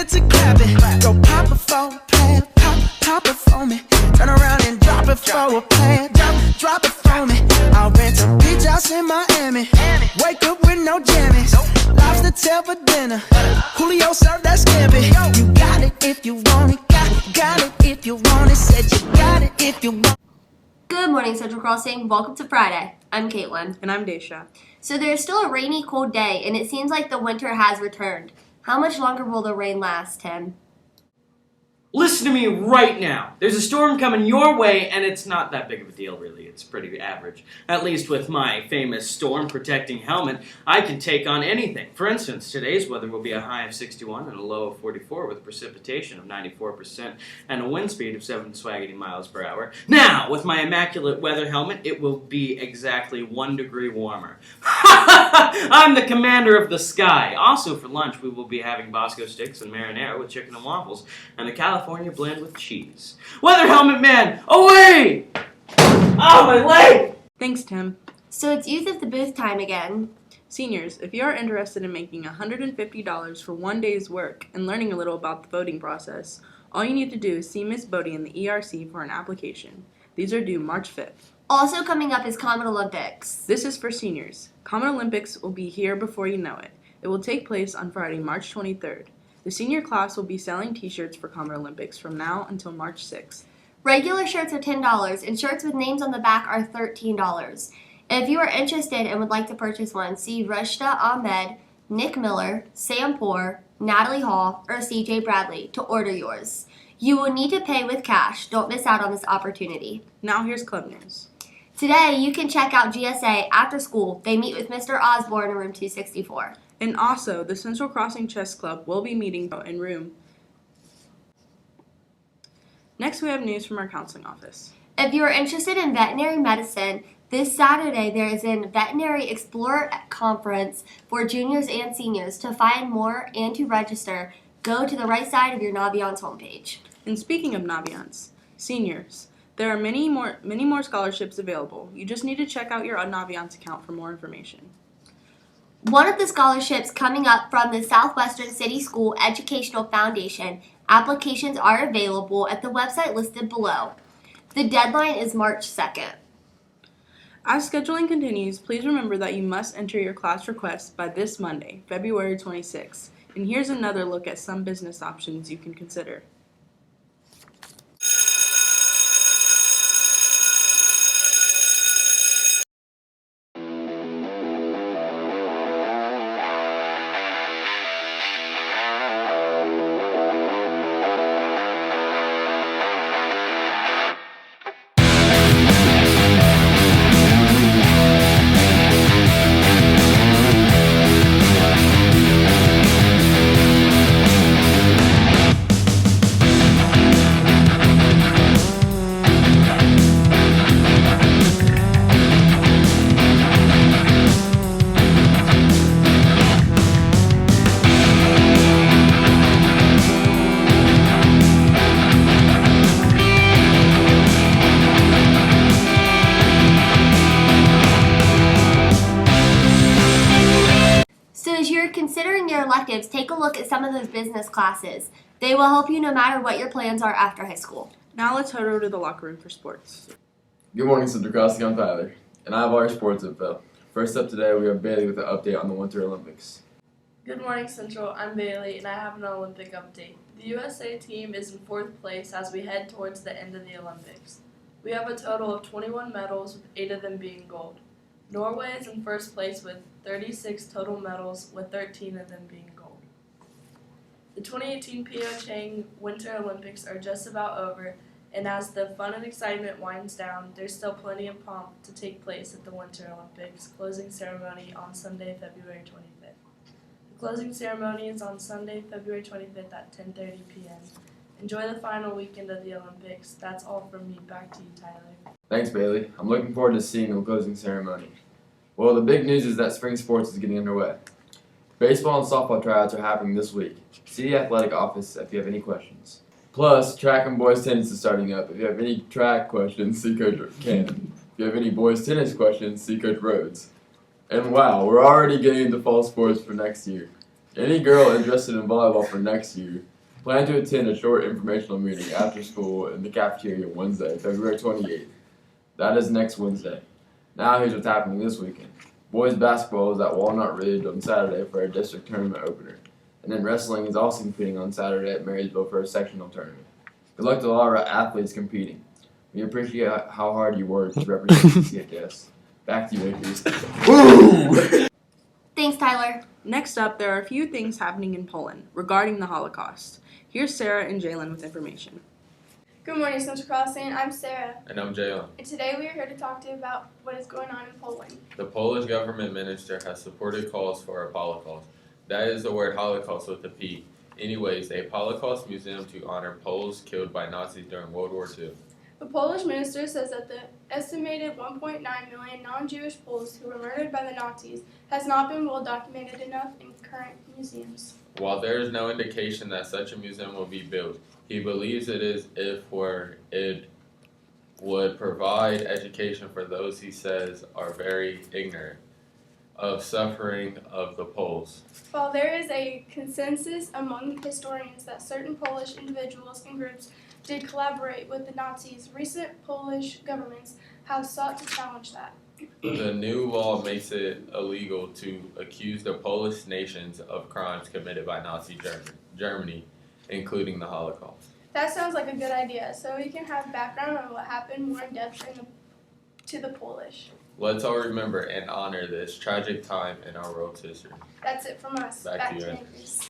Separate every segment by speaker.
Speaker 1: get to clapping. Go pop it for a plan, pop it for me. Turn around and drop it for a plan, drop it for me. I'll rent a beach house in Miami. Wake up with no jammies. Lobster tail for dinner. Julio served that scampi. You got it if you want it. Got it if you want it. Said you got it if you want it.
Speaker 2: Good morning, Central Crossing. Welcome to Friday. I'm Caitlin.
Speaker 3: And I'm Daisha.
Speaker 2: So there's still a rainy, cold day, and it seems like the winter has returned. How much longer will the rain last, Tim?
Speaker 4: Listen to me right now. There's a storm coming your way, and it's not that big of a deal, really. It's pretty average. At least with my famous storm-protecting helmet, I can take on anything. For instance, today's weather will be a high of 61 and a low of 44 with precipitation of 94% and a wind speed of 7 swaggity miles per hour. Now, with my immaculate weather helmet, it will be exactly 1 degree warmer. I'm the commander of the sky. Also, for lunch, we will be having Bosco sticks and marinara with chicken and waffles, and a California blend with cheese. Weather helmet man, away! Oh, my leg!
Speaker 3: Thanks, Tim.
Speaker 2: So it's Youth of the Booth time again.
Speaker 3: Seniors, if you are interested in making $150 for one day's work and learning a little about the voting process, all you need to do is see Miss Bodie in the ERC for an application. These are due March 5th.
Speaker 2: Also coming up is Comet Olympics.
Speaker 3: This is for seniors. Comet Olympics will be here before you know it. It will take place on Friday, March 23rd. The senior class will be selling t-shirts for Comet Olympics from now until March 6th.
Speaker 2: Regular shirts are $10 and shirts with names on the back are $13. If you are interested and would like to purchase one, see Rashda Ahmed, Nick Miller, Sam Poor, Natalie Hall, or CJ Bradley to order yours. You will need to pay with cash. Don't miss out on this opportunity.
Speaker 3: Now here's club news.
Speaker 2: Today, you can check out GSA after school. They meet with Mr. Osborne in room 264.
Speaker 3: And also, the Central Crossing Chess Club will be meeting in room. Next, we have news from our counseling office.
Speaker 2: If you are interested in veterinary medicine, this Saturday there is a Veterinary Explorer Conference for juniors and seniors. To find more and to register, go to the right side of your Naviance homepage.
Speaker 3: And speaking of Naviance, seniors, there are many more scholarships available. You just need to check out your Naviance account for more information.
Speaker 2: One of the scholarships coming up from the Southwestern City School Educational Foundation. Applications are available at the website listed below. The deadline is March 2nd.
Speaker 3: As scheduling continues, please remember that you must enter your class requests by this Monday, February 26th. And here's another look at some business options you can consider.
Speaker 2: Considering your electives, take a look at some of those business classes. They will help you no matter what your plans are after high school.
Speaker 3: Now let's head over to the locker room for sports.
Speaker 5: Good morning, Central Crossing. I'm Tyler, and I have our sports info. First up today, we have Bailey with an update on the Winter Olympics.
Speaker 6: Good morning, Central. I'm Bailey, and I have an Olympic update. The USA team is in 4th place as we head towards the end of the Olympics. We have a total of 21 medals, with 8 of them being gold. Norway is in 1st place with 36 total medals, with 13 of them being gold. The 2018 Pyeongchang Winter Olympics are just about over, and as the fun and excitement winds down, there's still plenty of pomp to take place at the Winter Olympics closing ceremony on Sunday, February 25th. The closing ceremony is on Sunday, February 25th at 10:30 p.m. Enjoy the final weekend of the Olympics. That's all from me. Back to you, Tyler.
Speaker 5: Thanks, Bailey. I'm looking forward to seeing the closing ceremony. Well, the big news is that spring sports is getting underway. Baseball and softball tryouts are happening this week. See the athletic office if you have any questions. Plus, track and boys tennis is starting up. If you have any track questions, see Coach Cannon. If you have any boys tennis questions, see Coach Rhodes. And wow, we're already getting into fall sports for next year. Any girl interested in volleyball for next year, plan to attend a short informational meeting after school in the cafeteria Wednesday, February 28th. That is next Wednesday. Now here's what's happening this weekend. Boys basketball is at Walnut Ridge on Saturday for a district tournament opener. And then wrestling is also competing on Saturday at Marysville for a sectional tournament. Good luck to all our athletes competing. We appreciate how hard you work to represent CCHS. Back to you, Akers.
Speaker 4: Woo!
Speaker 2: Thanks, Tyler.
Speaker 3: Next up, there are a few things happening in Poland regarding the Holocaust. Here's Sarah and Jalen with information.
Speaker 7: Good morning, Central Crossing. I'm Sarah,
Speaker 8: And I'm Jalen.
Speaker 7: and today we are here to talk to you about what is going on in Poland.
Speaker 8: The Polish government minister has supported calls for a Holocaust. That is the word Holocaust with a P. Anyways, a Holocaust museum to honor Poles killed by Nazis during World War II.
Speaker 7: The Polish minister says that the estimated 1.9 million non-Jewish Poles who were murdered by the Nazis has not been well documented enough in current museums.
Speaker 8: While there is no indication that such a museum will be built, he believes it is it would provide education for those he says are very ignorant of suffering of the Poles.
Speaker 7: While there is a consensus among historians that certain Polish individuals and groups did collaborate with the Nazis, recent Polish governments have sought to challenge that.
Speaker 8: The new law makes it illegal to accuse the Polish nations of crimes committed by Nazi Germany, including the Holocaust.
Speaker 7: That sounds like a good idea, so we can have background on what happened more in depth to the Polish.
Speaker 8: Let's all remember and honor this tragic time in our world's history.
Speaker 7: That's it from us.
Speaker 8: Back to you,
Speaker 7: Akers.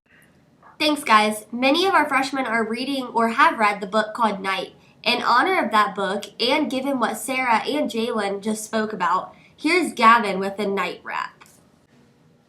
Speaker 2: Thanks, guys. Many of our freshmen are reading or have read the book called Night. In honor of that book, and given what Sarah and Jalen just spoke about, here's Gavin with the Night Rap.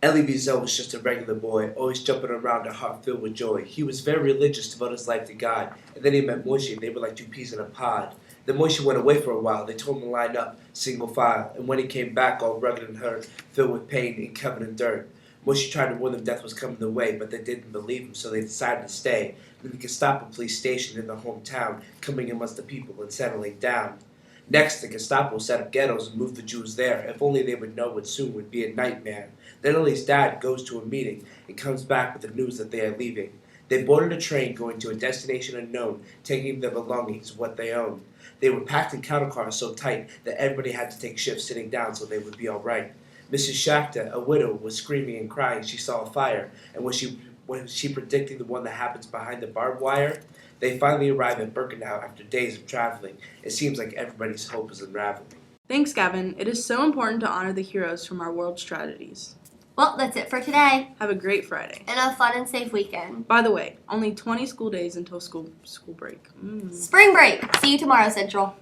Speaker 9: Elie Wiesel was just a regular boy, always jumping around, a heart filled with joy. He was very religious, devoted his life to God. And then he met Moishi, and they were like two peas in a pod. Then Moishi went away for a while. They told him to line up, single file. And when he came back, all rugged and hurt, filled with pain and covered in dirt, Moishi tried to warn them death was coming their way, but they didn't believe him, so they decided to stay. Then the Gestapo police station in their hometown, coming amongst the people and settling down. Next, the Gestapo set up ghettos and moved the Jews there. If only they would know what soon would be a nightmare. Then Elie's dad goes to a meeting and comes back with the news that they are leaving. They boarded a train going to a destination unknown, taking their belongings, what they owned. They were packed in cattle cars so tight that everybody had to take shifts sitting down so they would be all right. Mrs. Schachter, a widow, was screaming and crying. She saw a fire, and was she predicting the one that happens behind the barbed wire? They finally arrive at Birkenau after days of traveling. It seems like everybody's hope is unraveling.
Speaker 3: Thanks, Gavin. It is so important to honor the heroes from our world's tragedies.
Speaker 2: Well, that's it for today,
Speaker 3: Have a great Friday.
Speaker 2: and a fun and safe weekend.
Speaker 3: By the way, only 20 school days until school break.
Speaker 2: Spring break. See you tomorrow, Central.